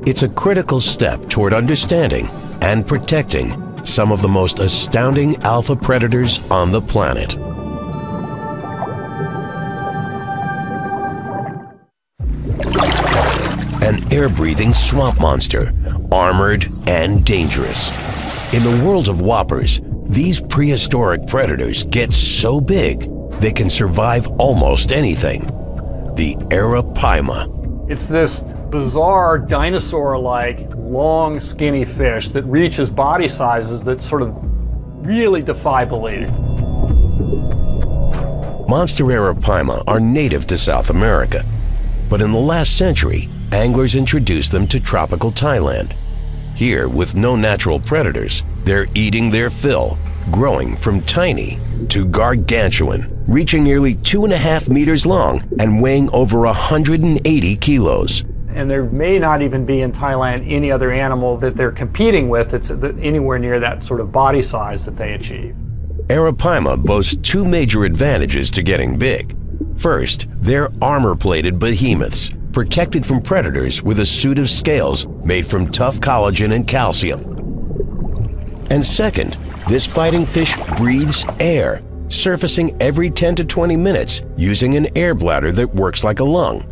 It's a critical step toward understanding and protecting some of the most astounding alpha predators on the planet. An air-breathing swamp monster, armored and dangerous. In the world of whoppers, these prehistoric predators get so big they can survive almost anything. The arapaima. It's this bizarre dinosaur-like, long, skinny fish that reaches body sizes that sort of really defy belief. Monster arapaima are native to South America, but in the last century, anglers introduced them to tropical Thailand. Here, with no natural predators, they're eating their fill, growing from tiny to gargantuan, reaching nearly 2.5 meters long and weighing over 180 kilos. And there may not even be in Thailand any other animal that they're competing with that's anywhere near that sort of body size that they achieve. Arapaima boasts two major advantages to getting big. First, they're armor-plated behemoths, protected from predators with a suit of scales made from tough collagen and calcium. And second, this fighting fish breathes air, surfacing every 10 to 20 minutes using an air bladder that works like a lung.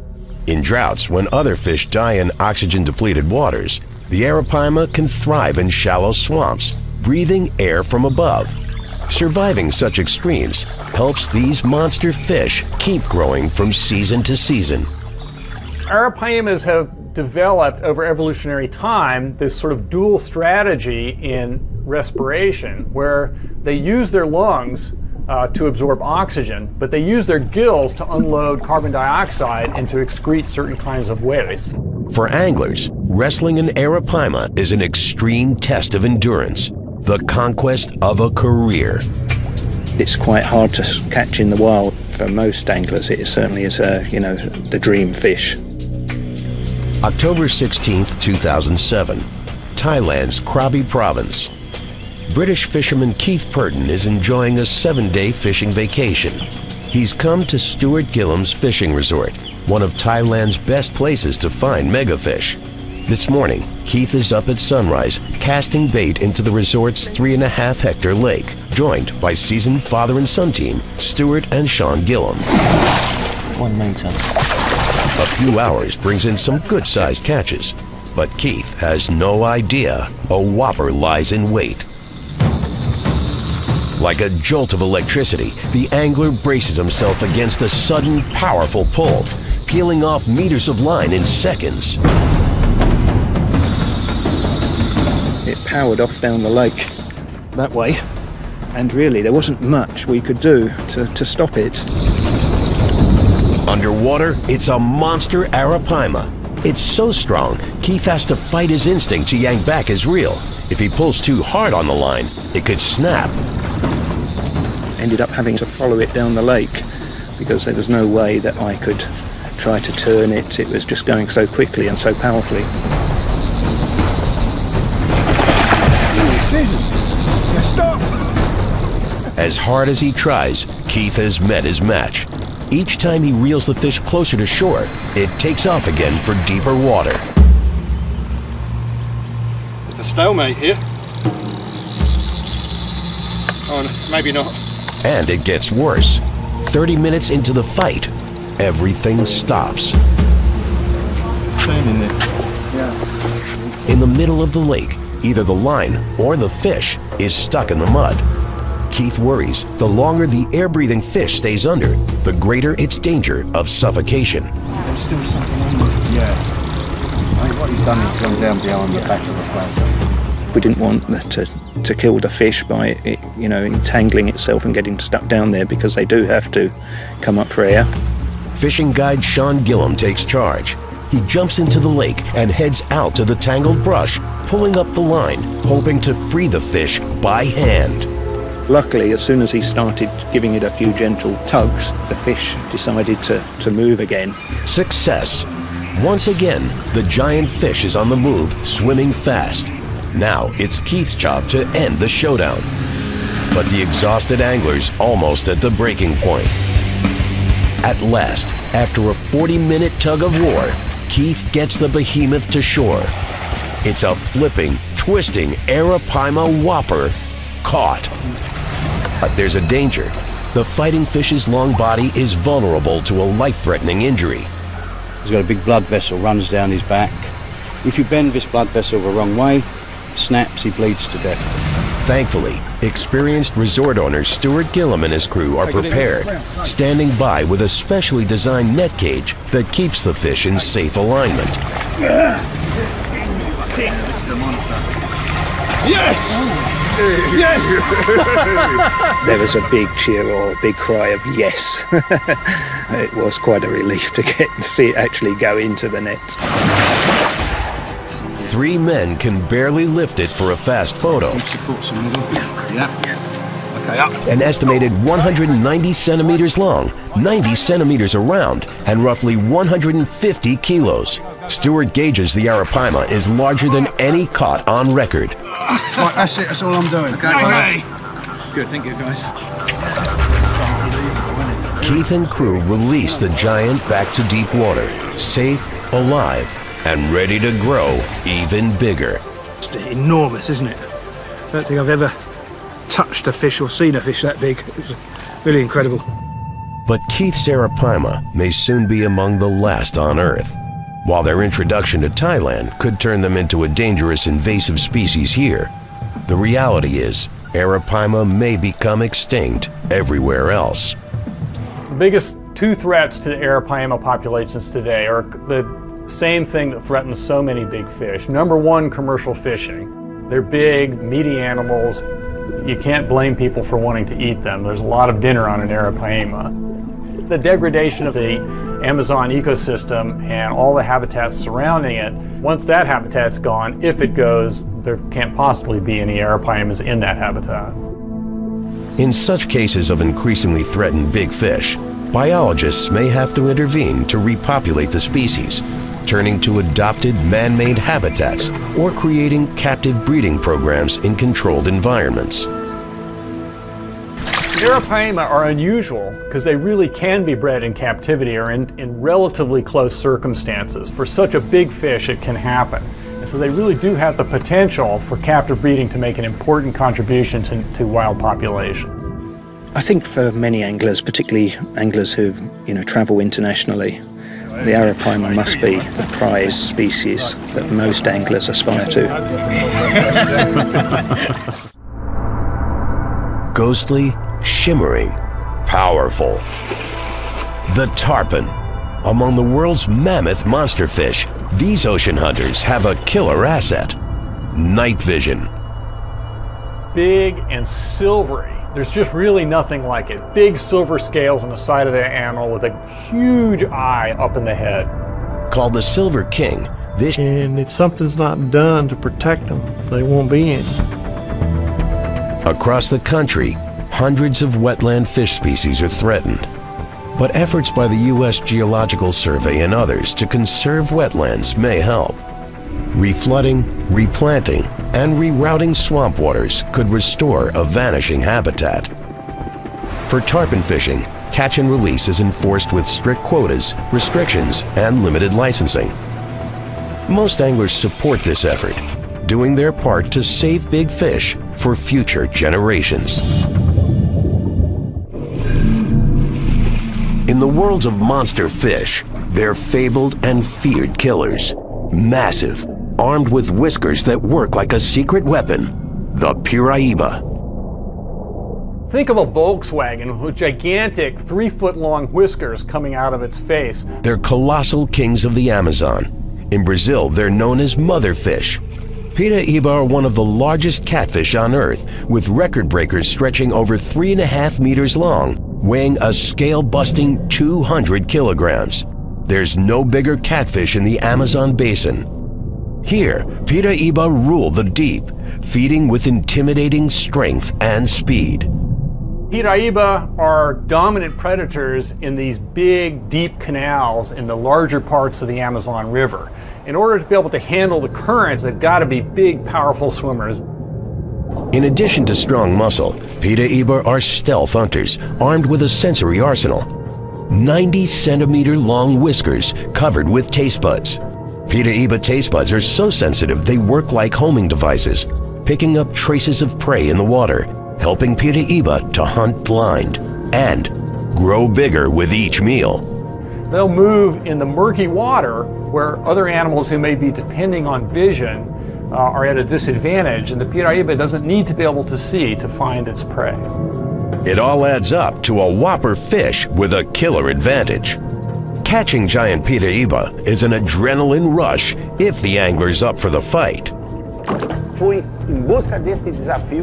In droughts, when other fish die in oxygen-depleted waters, the arapaima can thrive in shallow swamps, breathing air from above. Surviving such extremes helps these monster fish keep growing from season to season. Arapaimas have developed over evolutionary time this sort of dual strategy in respiration, where they use their lungs to absorb oxygen, but they use their gills to unload carbon dioxide and to excrete certain kinds of waste. For anglers, wrestling an arapaima is an extreme test of endurance, the conquest of a career. It's quite hard to catch in the wild. For most anglers, it certainly is, the dream fish. October 16th, 2007, Thailand's Krabi province. British fisherman Keith Purton is enjoying a 7-day fishing vacation. He's come to Stuart Gillam's fishing resort, one of Thailand's best places to find megafish. This morning, Keith is up at sunrise, casting bait into the resort's 3.5-hectare lake, joined by seasoned father and son team, Stuart and Sean Gillam. 1 meter. A few hours brings in some good-sized catches, but Keith has no idea a whopper lies in wait. Like a jolt of electricity, the angler braces himself against a sudden, powerful pull, peeling off meters of line in seconds. It powered off down the lake that way, and really there wasn't much we could do to stop it. Underwater, it's a monster arapaima. It's so strong, Keith has to fight his instinct to yank back his reel. If he pulls too hard on the line, it could snap. Ended up having to follow it down the lake because there was no way that I could try to turn it. It was just going so quickly and so powerfully. Stop! As hard as he tries, Keith has met his match. Each time he reels the fish closer to shore, it takes off again for deeper water. A stalemate here. Oh, no, maybe not. And it gets worse. 30 minutes into the fight, everything stops. Staying in there. Yeah. In the middle of the lake, either the line or the fish is stuck in the mud. Keith worries the longer the air-breathing fish stays under, the greater its danger of suffocation. There's still something on there. Yeah. I think what he's done is gone down behind the back of the float. We didn't want to kill the fish by it, entangling itself and getting stuck down there, because they do have to come up for air. Fishing guide Sean Gillam takes charge. He jumps into the lake and heads out to the tangled brush, pulling up the line, hoping to free the fish by hand. Luckily, as soon as he started giving it a few gentle tugs, the fish decided to move again. Success. Once again, the giant fish is on the move, swimming fast. Now it's Keith's job to end the showdown. But the exhausted angler's almost at the breaking point. At last, after a 40-minute tug of war, Keith gets the behemoth to shore. It's a flipping, twisting arapaima whopper caught. But there's a danger. The fighting fish's long body is vulnerable to a life-threatening injury. He's got a big blood vessel runs down his back. If you bend this blood vessel the wrong way, it snaps, he bleeds to death. Thankfully, experienced resort owner Stuart Gillam and his crew are prepared, standing by with a specially designed net cage that keeps the fish in safe alignment. Yes! Yes! There was a big cheer or a big cry of yes. It was quite a relief to get to see it actually go into the net. 3 men can barely lift it for a fast photo. An estimated 190 centimeters long, 90 centimeters around, and roughly 150 kilos. Stuart gauges the arapaima is larger than any caught on record. Right, that's it, that's all I'm doing. Okay. Good, thank you guys. Keith and crew release the giant back to deep water, safe, alive, and ready to grow even bigger. It's enormous, isn't it? I don't think I've ever touched a fish or seen a fish that big. It's really incredible. But Keith's arapaima may soon be among the last on Earth. While their introduction to Thailand could turn them into a dangerous invasive species here, the reality is arapaima may become extinct everywhere else. The biggest 2 threats to the arapaima populations today are the same thing that threatens so many big fish. Number 1, commercial fishing. They're big, meaty animals. You can't blame people for wanting to eat them. There's a lot of dinner on an arapaima. The degradation of the Amazon ecosystem and all the habitats surrounding it, once that habitat's gone, if it goes, there can't possibly be any arapaimas in that habitat. In such cases of increasingly threatened big fish, biologists may have to intervene to repopulate the species, turning to adopted man-made habitats or creating captive breeding programs in controlled environments. Arapaima are unusual because they really can be bred in captivity or in relatively close circumstances. For such a big fish, it can happen. And so they really do have the potential for captive breeding to make an important contribution to wild populations. I think for many anglers, particularly anglers who travel internationally, the arapaima must be the prize species that most anglers aspire to. Ghostly, shimmering, powerful. The tarpon. Among the world's mammoth monster fish, these ocean hunters have a killer asset: night vision. Big and silvery. There's just really nothing like it. Big silver scales on the side of the animal with a huge eye up in the head. Called the Silver King, this and if something's not done to protect them, they won't be in. Across the country, hundreds of wetland fish species are threatened. But efforts by the U.S. Geological Survey and others to conserve wetlands may help. Reflooding, replanting, and rerouting swamp waters could restore a vanishing habitat. For tarpon fishing, catch and release is enforced with strict quotas, restrictions, and limited licensing. Most anglers support this effort, doing their part to save big fish for future generations. In the world of monster fish, they're fabled and feared killers. Massive, armed with whiskers that work like a secret weapon, the Piraiba. Think of a Volkswagen with gigantic 3-foot-long whiskers coming out of its face. They're colossal kings of the Amazon. In Brazil, they're known as motherfish. Piraiba are one of the largest catfish on Earth, with record breakers stretching over 3.5 meters long, weighing a scale-busting 200 kilograms. There's no bigger catfish in the Amazon basin. Here, Piraiba rule the deep, feeding with intimidating strength and speed. Piraiba are dominant predators in these big, deep canals in the larger parts of the Amazon River. In order to be able to handle the currents, they've got to be big, powerful swimmers. In addition to strong muscle, Piraiba are stealth hunters, armed with a sensory arsenal. 90-centimeter long whiskers covered with taste buds. Pitaiba taste buds are so sensitive they work like homing devices, picking up traces of prey in the water, helping Pitaiba to hunt blind and grow bigger with each meal. They'll move in the murky water where other animals who may be depending on vision are at a disadvantage, and the Pitaiba doesn't need to be able to see to find its prey. It all adds up to a whopper fish with a killer advantage. Catching giant Pitaiba is an adrenaline rush if the angler's up for the fight.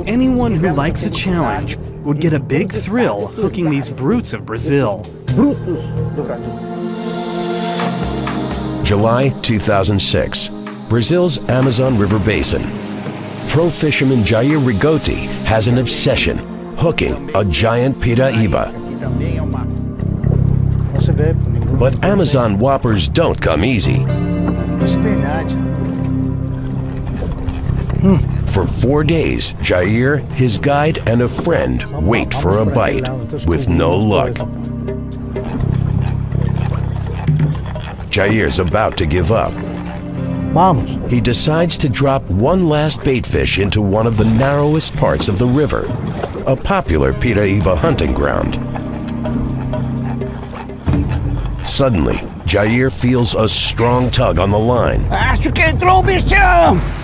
Anyone who likes a challenge would get a big thrill hooking these brutes of Brazil. July 2006, Brazil's Amazon River Basin. Pro fisherman Jair Rigotti has an obsession, hooking a giant Pitaiba. But Amazon whoppers don't come easy. For 4 days, Jair, his guide, and a friend wait for a bite, with no luck. Jair's about to give up. He decides to drop one last bait fish into one of the narrowest parts of the river, a popular Pitaiba hunting ground. Suddenly, Jair feels a strong tug on the line.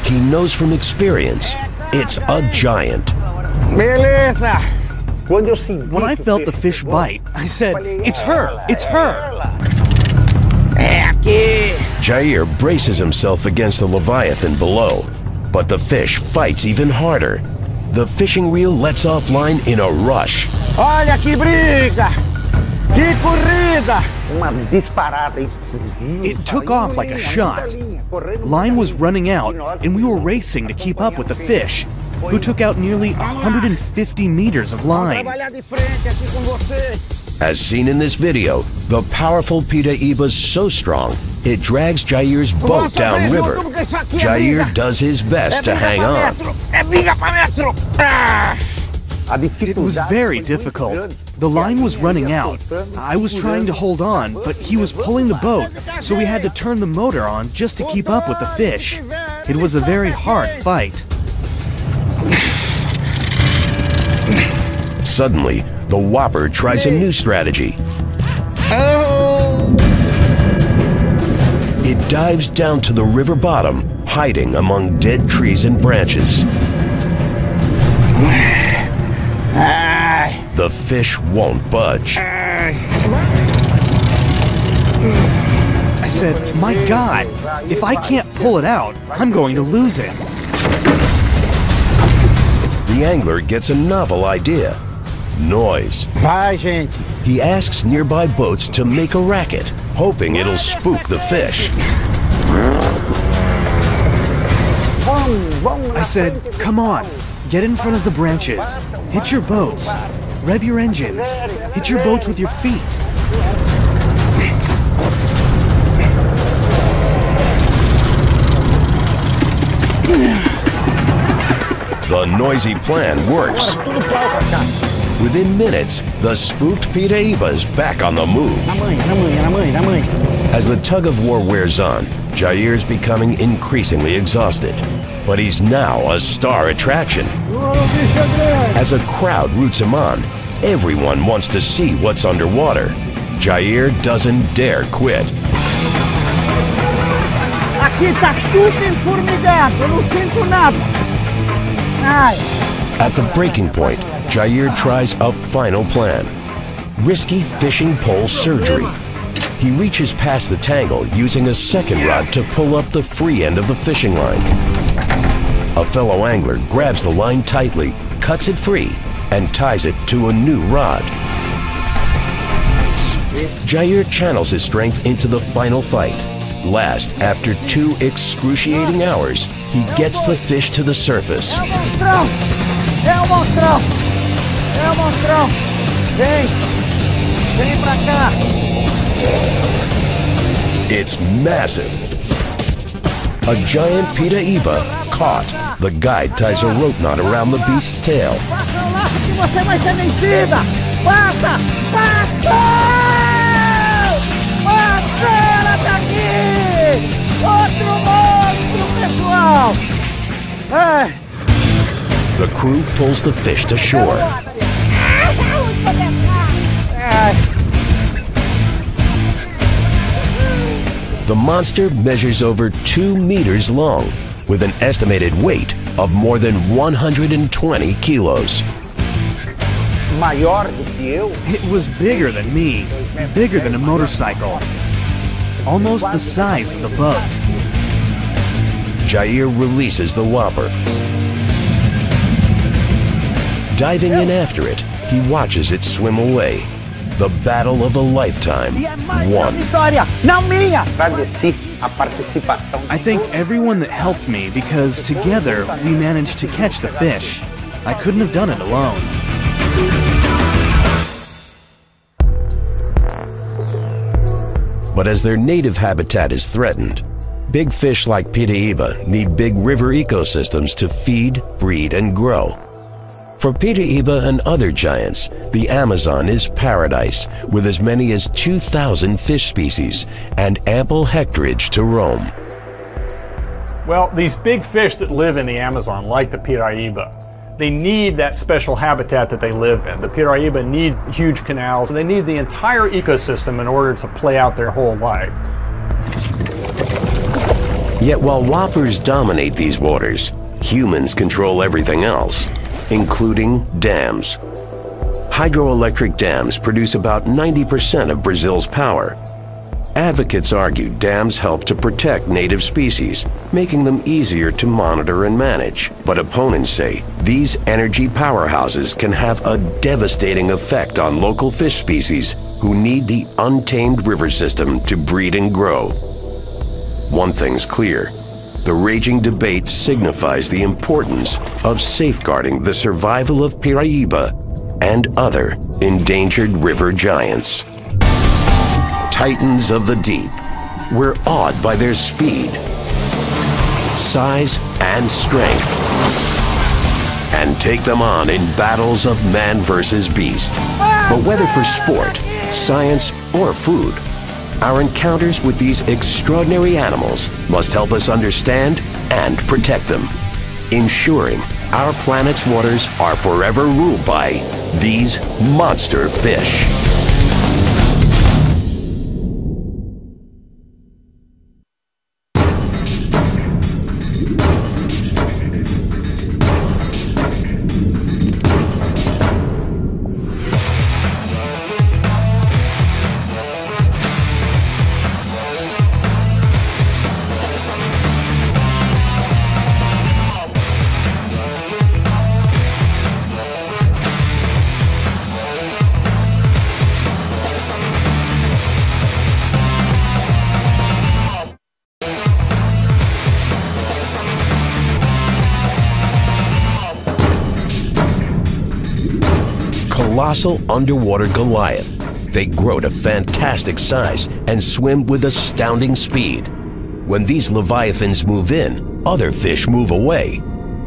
He knows from experience, it's a giant. When I felt the fish bite, I said, "It's her! It's her!" Jair braces himself against the leviathan below, but the fish fights even harder. The fishing reel lets off line in a rush. Olha que briga! Que corrida! Uma disparada. It took off like a shot. Line was running out, and we were racing to keep up with the fish, who took out nearly 150 meters of line. As seen in this video, the powerful Pitaiba's so strong, it drags Jair's boat downriver. Jair does his best to hang on. It was very difficult. The line was running out. I was trying to hold on, but he was pulling the boat, so we had to turn the motor on just to keep up with the fish. It was a very hard fight. Suddenly, the whopper tries a new strategy. It dives down to the river bottom, hiding among dead trees and branches. The fish won't budge. I said, "My God, if I can't pull it out, I'm going to lose it." The angler gets a novel idea. Noise. He asks nearby boats to make a racket, hoping it'll spook the fish. I said, "Come on, get in front of the branches. Hit your boats. Rev your engines. Hit your boats with your feet." The noisy plan works. Within minutes, the spooked Pitaiba's back on the move. As the tug-of-war wears on, Jair's becoming increasingly exhausted. But he's now a star attraction. As a crowd roots him on, everyone wants to see what's underwater. Jair doesn't dare quit. Aqui tá tudo enformigado, eu não sinto nada. Ai. At the breaking point, Jair tries a final plan. Risky fishing pole surgery. He reaches past the tangle using a second rod to pull up the free end of the fishing line. A fellow angler grabs the line tightly, cuts it free, and ties it to a new rod. Jair channels his strength into the final fight. Last, after 2 excruciating hours, he gets the fish to the surface. É o monstrão! É o monstrão! Vem! Vem pra cá! It's massive. A giant Pitaiba caught. The guide ties a rope knot around the beast's tail. Passa o laço que você vai ser vencida! Passa! Passa! The crew pulls the fish to shore. The monster measures over 2 meters long, with an estimated weight of more than 120 kilos. It was bigger than me, bigger than a motorcycle, almost the size of the boat. Jair releases the whopper. Diving in after it, he watches it swim away. The battle of a lifetime won. I thanked everyone that helped me because together we managed to catch the fish. I couldn't have done it alone. But as their native habitat is threatened, big fish like Piraiba need big river ecosystems to feed, breed, and grow. For Piraiba and other giants, the Amazon is paradise, with as many as 2,000 fish species and ample hectarage to roam. Well, these big fish that live in the Amazon, like the Piraiba, they need that special habitat that they live in. The Piraiba need huge canals. They need the entire ecosystem in order to play out their whole life. Yet while whoppers dominate these waters, humans control everything else, including dams. Hydroelectric dams produce about 90% of Brazil's power. Advocates argue dams help to protect native species, making them easier to monitor and manage. But opponents say these energy powerhouses can have a devastating effect on local fish species who need the untamed river system to breed and grow. One thing's clear. The raging debate signifies the importance of safeguarding the survival of Piraiba and other endangered river giants. Titans of the deep, we're awed by their speed, size, and strength, and take them on in battles of man versus beast. But whether for sport, science, or food, our encounters with these extraordinary animals must help us understand and protect them, ensuring our planet's waters are forever ruled by these monster fish. Colossal underwater Goliath. They grow to fantastic size and swim with astounding speed. When these leviathans move in, other fish move away.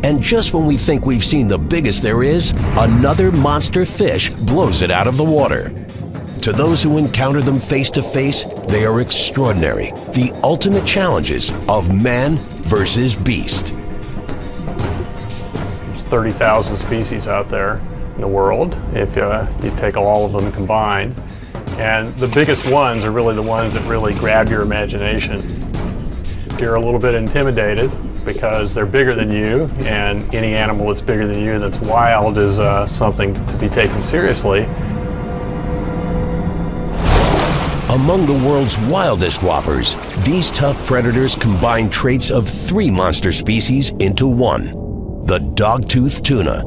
And just when we think we've seen the biggest there is, another monster fish blows it out of the water. To those who encounter them face to face, they are extraordinary, the ultimate challenges of man versus beast. There's 30,000 species out there in the world, if you take all of them combined. And the biggest ones are really the ones that really grab your imagination. If you're a little bit intimidated because they're bigger than you, and any animal that's bigger than you that's wild is something to be taken seriously. Among the world's wildest whoppers, these tough predators combine traits of 3 monster species into one: the dog-toothed tuna.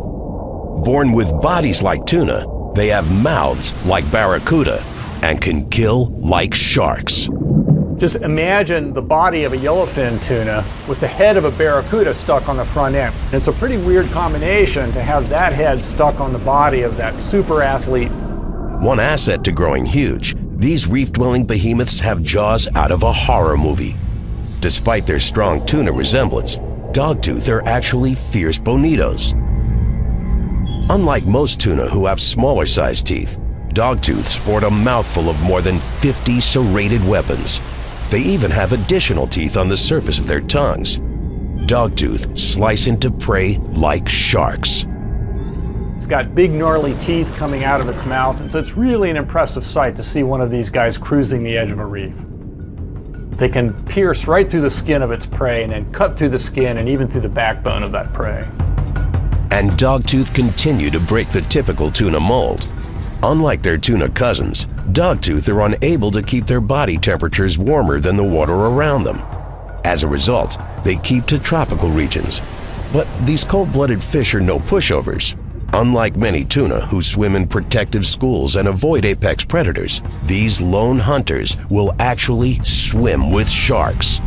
Born with bodies like tuna, they have mouths like barracuda and can kill like sharks. Just imagine the body of a yellowfin tuna with the head of a barracuda stuck on the front end. It's a pretty weird combination to have that head stuck on the body of that super athlete. One asset to growing huge, these reef-dwelling behemoths have jaws out of a horror movie. Despite their strong tuna resemblance, dogtooth are actually fierce bonitos. Unlike most tuna who have smaller sized teeth, dogtooth sport a mouthful of more than 50 serrated weapons. They even have additional teeth on the surface of their tongues. dogtooth slice into prey like sharks. It's got big gnarly teeth coming out of its mouth, and so it's really an impressive sight to see one of these guys cruising the edge of a reef. They can pierce right through the skin of its prey and then cut through the skin and even through the backbone of that prey. And dogtooth continue to break the typical tuna mold. Unlike their tuna cousins, dogtooth are unable to keep their body temperatures warmer than the water around them. As a result, they keep to tropical regions. But these cold-blooded fish are no pushovers. Unlike many tuna who swim in protective schools and avoid apex predators, these lone hunters will actually swim with sharks.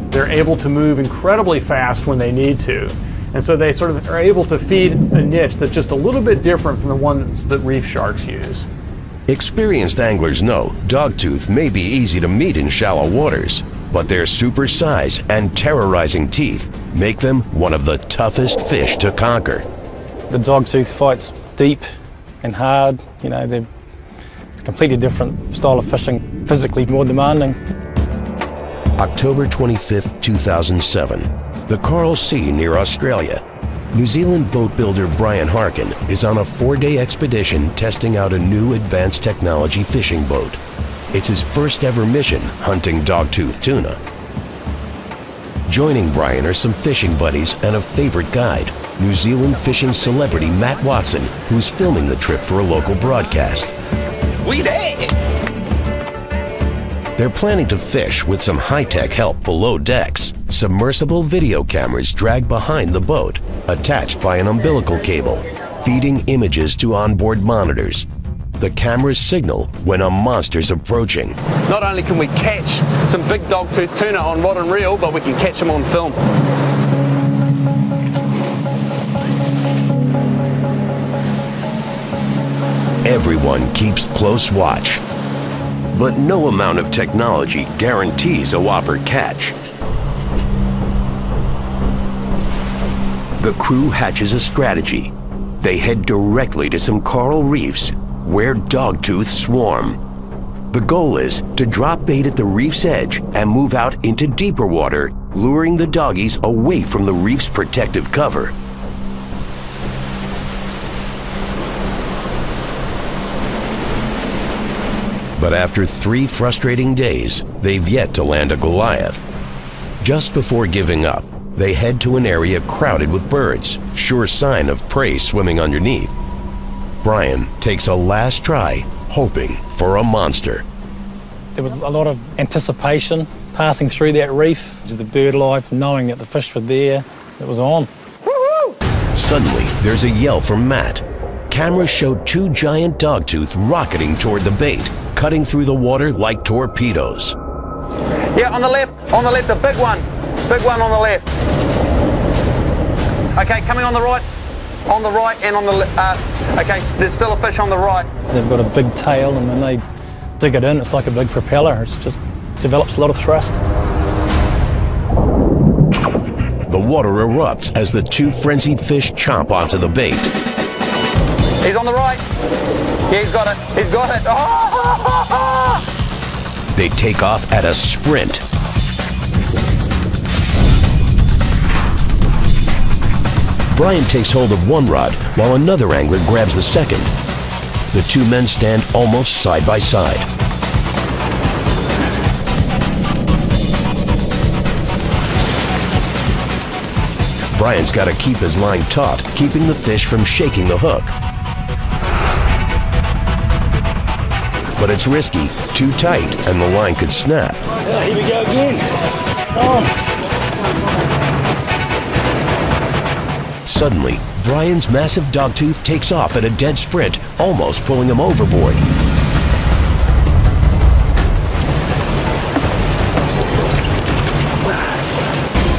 They're able to move incredibly fast when they need to, and so they sort of are able to feed a niche that's just a little bit different from the ones that reef sharks use. Experienced anglers know dogtooth may be easy to meet in shallow waters, but their super size and terrorizing teeth make them one of the toughest fish to conquer. The dogtooth fights deep and hard. You know, it's a completely different style of fishing, physically more demanding. October 25, 2007, the Coral Sea near Australia. New Zealand boat builder Brian Harkin is on a 4-day expedition testing out a new advanced technology fishing boat. It's his first ever mission hunting dogtooth tuna. Joining Brian are some fishing buddies and a favorite guide, New Zealand fishing celebrity Matt Watson, who's filming the trip for a local broadcast. Sweet ass! They're planning to fish with some high-tech help below decks. Submersible video cameras drag behind the boat, attached by an umbilical cable, feeding images to onboard monitors. The cameras signal when a monster's approaching. Not only can we catch some big dogtooth tuna on rod and reel, but we can catch them on film. Everyone keeps close watch. But no amount of technology guarantees a whopper catch. The crew hatches a strategy. They head directly to some coral reefs where dogtooth swarm. The goal is to drop bait at the reef's edge and move out into deeper water, luring the doggies away from the reef's protective cover. But after 3 frustrating days, they've yet to land a Goliath. Just before giving up, they head to an area crowded with birds, sure sign of prey swimming underneath. Brian takes a last try, hoping for a monster. There was a lot of anticipation passing through that reef, just the bird life, knowing that the fish were there. It was on. Woohoo! Suddenly, there's a yell from Matt. Cameras show 2 giant dogtooth rocketing toward the bait, cutting through the water like torpedoes. Yeah, on the left, a big one on the left. Okay, coming on the right and on the left. Okay, there's still a fish on the right. They've got a big tail, and when they dig it in, it's like a big propeller. It just develops a lot of thrust. The water erupts as the 2 frenzied fish chomp onto the bait. He's on the right. Yeah, he's got it. He's got it. Oh! They take off at a sprint. Brian takes hold of one rod while another angler grabs the second. The 2 men stand almost side by side. Brian's got to keep his line taut, keeping the fish from shaking the hook. But it's risky, too tight, and the line could snap. Here we go again. Oh. Suddenly, Brian's massive dogtooth takes off at a dead sprint, almost pulling him overboard.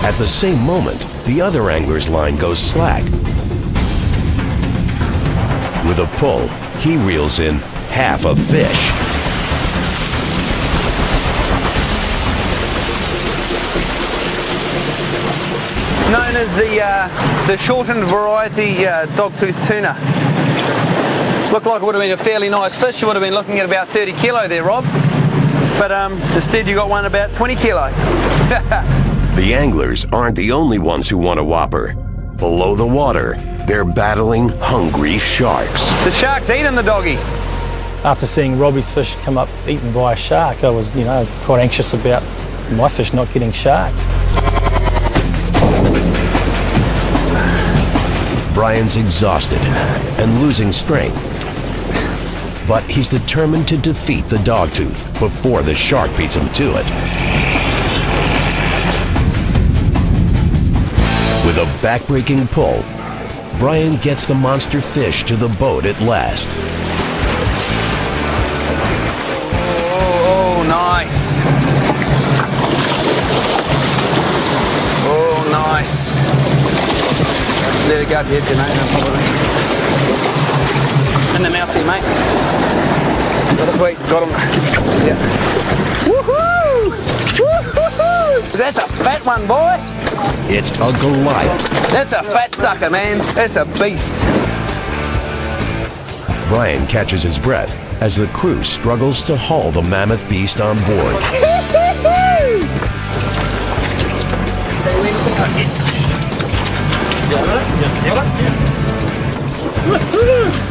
At the same moment, the other angler's line goes slack. With a pull, he reels in half a fish. Known as the shortened variety dogtooth tuna. It's looked like it would have been a fairly nice fish. You would have been looking at about 30 kilo there, Rob. But instead you got one about 20 kilo. The anglers aren't the only ones who want a whopper. Below the water, they're battling hungry sharks. The shark's eating the doggy. After seeing Robbie's fish come up eaten by a shark, I was, quite anxious about my fish not getting sharked. Brian's exhausted and losing strength, but he's determined to defeat the dogtooth before the shark beats him to it. With a back-breaking pull, Brian gets the monster fish to the boat at last. Oh, nice. Oh, nice. Let it go up here, mate, no problem. In the mouth there, mate. Sweet, got him. Yeah. Woohoo! Woohoo! That's a fat one, boy. It's a Goliath. That's a fat sucker, man. That's a beast. Brian catches his breath as the crew struggles to haul the mammoth beast on board.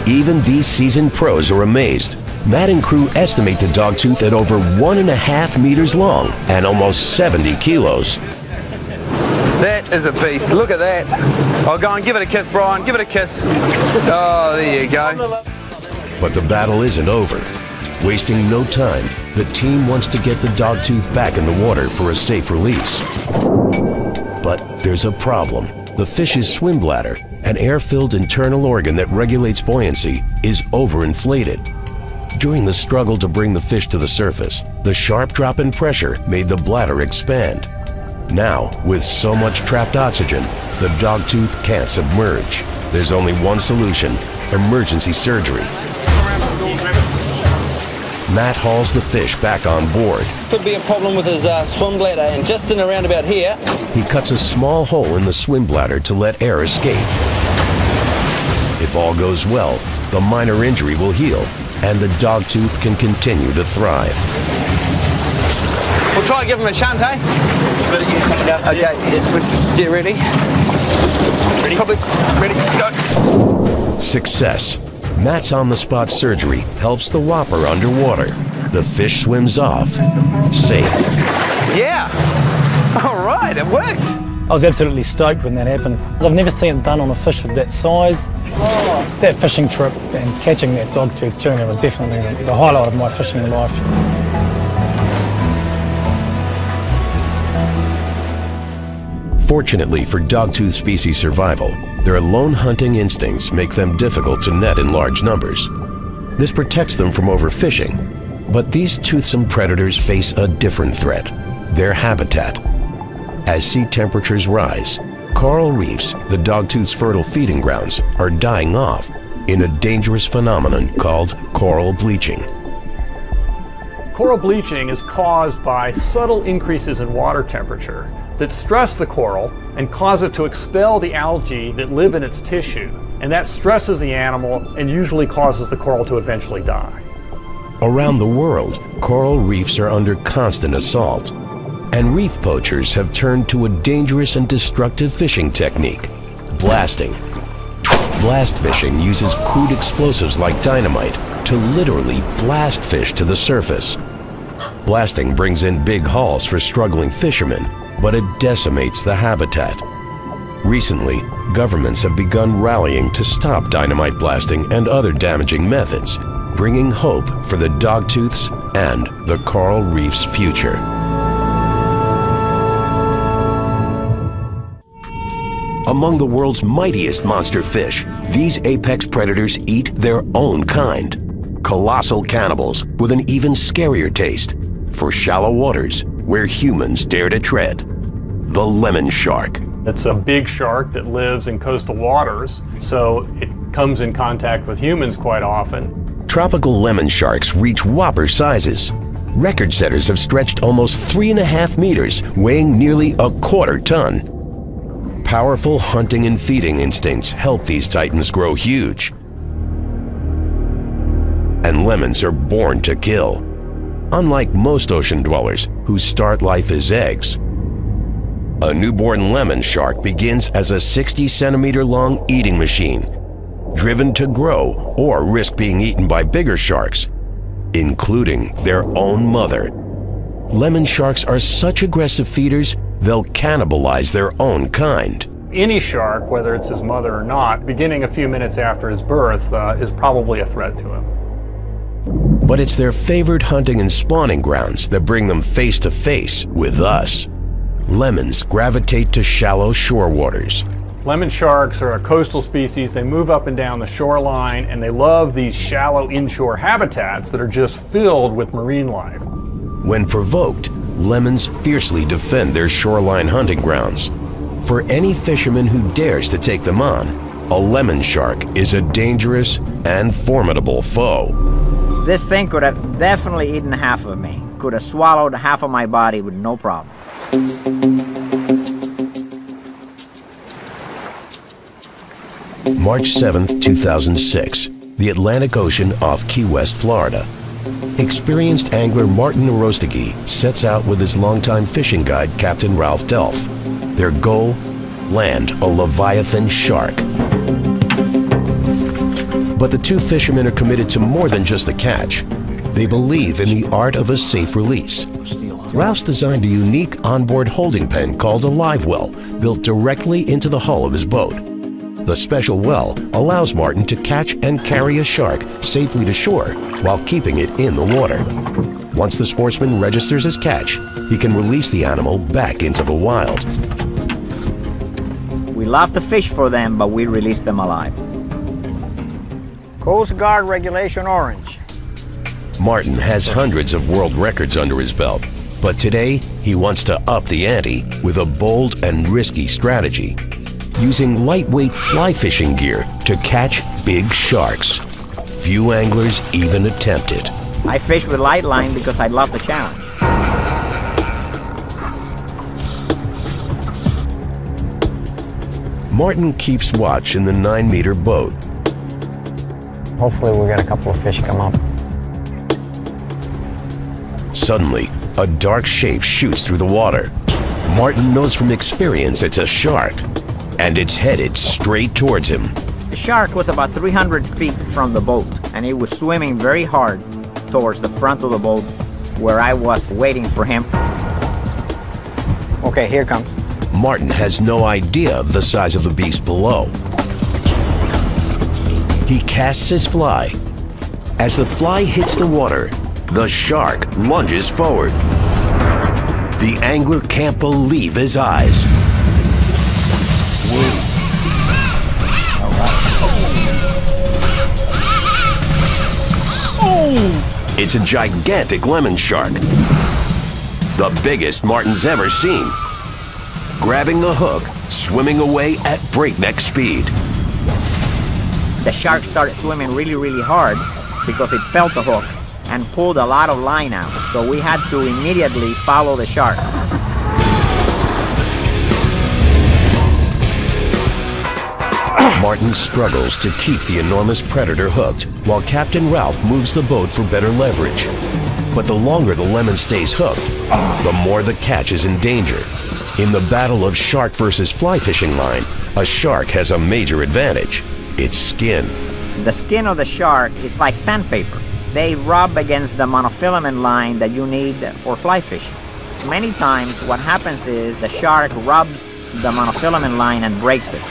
Even these seasoned pros are amazed. Matt and crew estimate the dogtooth at over 1.5 meters long and almost 70 kilos. That is a beast. Look at that. Oh, go on, give it a kiss, Brian. Give it a kiss. Oh, there you go. But the battle isn't over. Wasting no time, the team wants to get the dogtooth back in the water for a safe release. But there's a problem. The fish's swim bladder, an air-filled internal organ that regulates buoyancy, is overinflated. During the struggle to bring the fish to the surface, the sharp drop in pressure made the bladder expand. Now, with so much trapped oxygen, the dogtooth can't submerge. There's only one solution: emergency surgery. Matt hauls the fish back on board. Could be a problem with his swim bladder, and just in around about here. He cuts a small hole in the swim bladder to let air escape. If all goes well, the minor injury will heal, and the dogtooth can continue to thrive. We'll try and give him a shunt, eh? Okay, let's get ready. Ready? Probably ready. Go. Success. Matt's on-the-spot surgery helps the whopper underwater. The fish swims off, safe. Yeah. All right, it worked. I was absolutely stoked when that happened. I've never seen it done on a fish of that size. That fishing trip and catching that dogtooth tuna was definitely the highlight of my fishing life. Fortunately for dogtooth species survival, their lone hunting instincts make them difficult to net in large numbers. This protects them from overfishing, but these toothsome predators face a different threat: their habitat. As sea temperatures rise, coral reefs, the dogtooth's fertile feeding grounds, are dying off in a dangerous phenomenon called coral bleaching. Coral bleaching is caused by subtle increases in water temperature that stress the coral and cause it to expel the algae that live in its tissue. And that stresses the animal and usually causes the coral to eventually die. Around the world, coral reefs are under constant assault, and reef poachers have turned to a dangerous and destructive fishing technique: blasting. Blast fishing uses crude explosives like dynamite to literally blast fish to the surface. Blasting brings in big hauls for struggling fishermen, but it decimates the habitat. Recently, governments have begun rallying to stop dynamite blasting and other damaging methods, bringing hope for the dogtooths and the coral reef's future. Among the world's mightiest monster fish, these apex predators eat their own kind. Colossal cannibals with an even scarier taste for shallow waters where humans dare to tread. The lemon shark. It's a big shark that lives in coastal waters, so it comes in contact with humans quite often. Tropical lemon sharks reach whopper sizes. Record setters have stretched almost 3.5 meters, weighing nearly 1/4 ton. Powerful hunting and feeding instincts help these titans grow huge. And lemons are born to kill. Unlike most ocean dwellers who start life as eggs, A newborn lemon shark begins as a 60-centimeter-long eating machine, driven to grow or risk being eaten by bigger sharks, including their own mother. Lemon sharks are such aggressive feeders, they'll cannibalize their own kind. Any shark, whether it's his mother or not, beginning a few minutes after his birth, is probably a threat to him. But it's their favored hunting and spawning grounds that bring them face to face with us. Lemons gravitate to shallow shore waters. Lemon sharks are a coastal species. They move up and down the shoreline, and they love these shallow inshore habitats that are just filled with marine life. When provoked, lemons fiercely defend their shoreline hunting grounds. For any fisherman who dares to take them on, a lemon shark is a dangerous and formidable foe. This thing could have definitely eaten half of me. Could have swallowed half of my body with no problem. March 7, 2006, the Atlantic Ocean off Key West, Florida. Experienced angler Martin Orostegui sets out with his longtime fishing guide, Captain Ralph Delph. Their goal? Land a Leviathan shark. But the two fishermen are committed to more than just a catch. They believe in the art of a safe release. Ralph's designed a unique onboard holding pen called a live well, built directly into the hull of his boat. The special well allows Martin to catch and carry a shark safely to shore while keeping it in the water. Once the sportsman registers his catch, he can release the animal back into the wild. We love to fish for them, but we release them alive. Coast Guard Regulation Orange. Martin has hundreds of world records under his belt, but today he wants to up the ante with a bold and risky strategy, using lightweight fly fishing gear to catch big sharks. Few anglers even attempt it. I fish with light line because I love the challenge. Martin keeps watch in the 9-meter boat. Hopefully we'll get a couple of fish come up. Suddenly, a dark shape shoots through the water. Martin knows from experience it's a shark, and it's headed straight towards him. The shark was about 300 feet from the boat, and it was swimming very hard towards the front of the boat where I was waiting for him. Okay, here it comes. Martin has no idea of the size of the beast below. He casts his fly. As the fly hits the water, the shark lunges forward. The angler can't believe his eyes. It's a gigantic lemon shark, the biggest Martin's ever seen. Grabbing the hook, swimming away at breakneck speed. The shark started swimming really hard because it felt the hook and pulled a lot of line out, so we had to immediately follow the shark. Martin struggles to keep the enormous predator hooked, while Captain Ralph moves the boat for better leverage. But the longer the lemon stays hooked, the more the catch is in danger. In the battle of shark versus fly fishing line, a shark has a major advantage: its skin. The skin of the shark is like sandpaper. They rub against the monofilament line that you need for fly fishing. Many times what happens is the shark rubs the monofilament line and breaks it.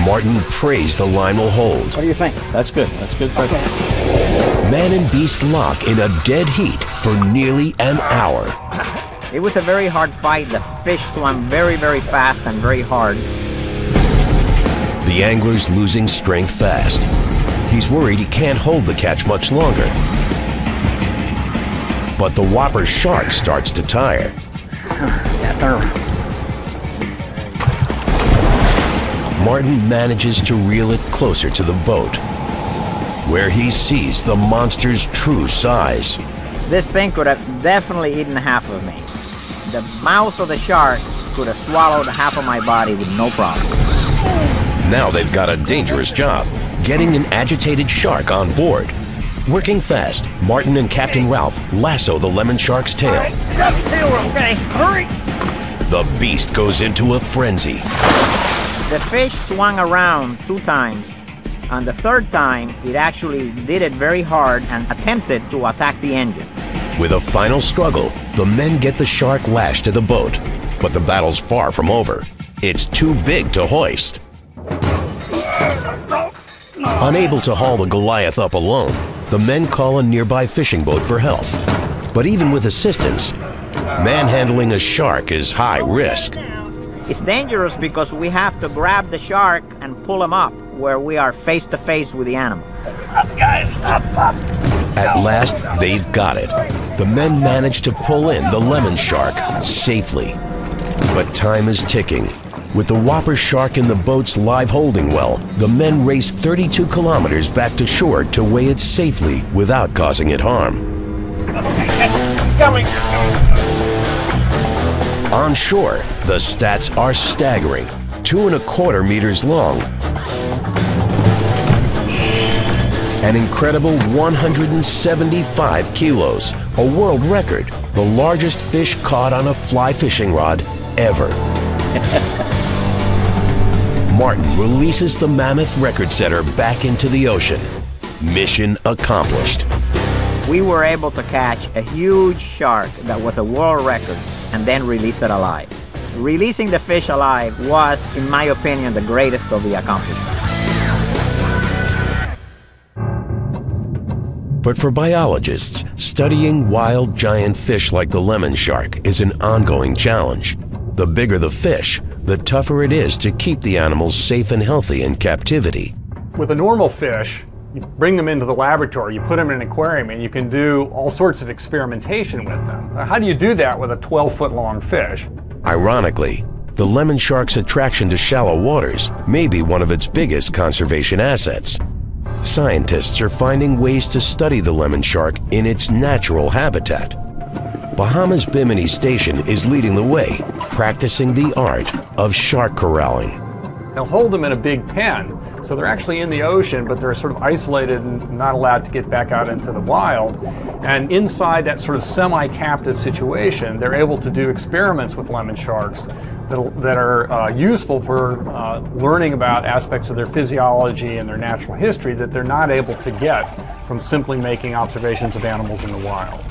Martin prays the line will hold. What do you think? That's good. That's good. Okay. Man and beast lock in a dead heat for nearly an hour. It was a very hard fight. The fish swam very fast and very hard. The angler's losing strength fast. He's worried he can't hold the catch much longer. But the whopper shark starts to tire. Yeah, turn around. Martin manages to reel it closer to the boat, where he sees the monster's true size. This thing could have definitely eaten half of me. The mouth of the shark could have swallowed half of my body with no problem. Now they've got a dangerous job, getting an agitated shark on board. Working fast, Martin and Captain Ralph lasso the lemon shark's tail. Okay, hurry! The beast goes into a frenzy. The fish swung around 2 times. On the 3rd time, it actually did it very hard and attempted to attack the engine. With a final struggle, the men get the shark lashed to the boat. But the battle's far from over. It's too big to hoist. Unable to haul the Goliath up alone, the men call a nearby fishing boat for help. But even with assistance, manhandling a shark is high risk. It's dangerous because we have to grab the shark and pull him up where we are face to face with the animal. Up, guys, up. At last, they've got it. The men manage to pull in the lemon shark safely. But time is ticking. With the whopper shark in the boat's live holding well, the men race 32 kilometers back to shore to weigh it safely without causing it harm. It's coming. On shore, the stats are staggering. 2¼ meters long. An incredible 175 kilos, a world record, the largest fish caught on a fly fishing rod ever. Martin releases the mammoth record setter back into the ocean. Mission accomplished. We were able to catch a huge shark that was a world record and then release it alive. Releasing the fish alive was, in my opinion, the greatest of the accomplishments. But for biologists, studying wild giant fish like the lemon shark is an ongoing challenge. The bigger the fish, the tougher it is to keep the animals safe and healthy in captivity. With a normal fish, you bring them into the laboratory, you put them in an aquarium, and you can do all sorts of experimentation with them. How do you do that with a 12-foot long fish? Ironically, the lemon shark's attraction to shallow waters may be one of its biggest conservation assets. Scientists are finding ways to study the lemon shark in its natural habitat. Bahamas Bimini Station is leading the way, practicing the art of shark corralling. They'll hold them in a big pen, so they're actually in the ocean, but they're sort of isolated and not allowed to get back out into the wild. And inside that sort of semi-captive situation, they're able to do experiments with lemon sharks that are useful for learning about aspects of their physiology and their natural history that they're not able to get from simply making observations of animals in the wild.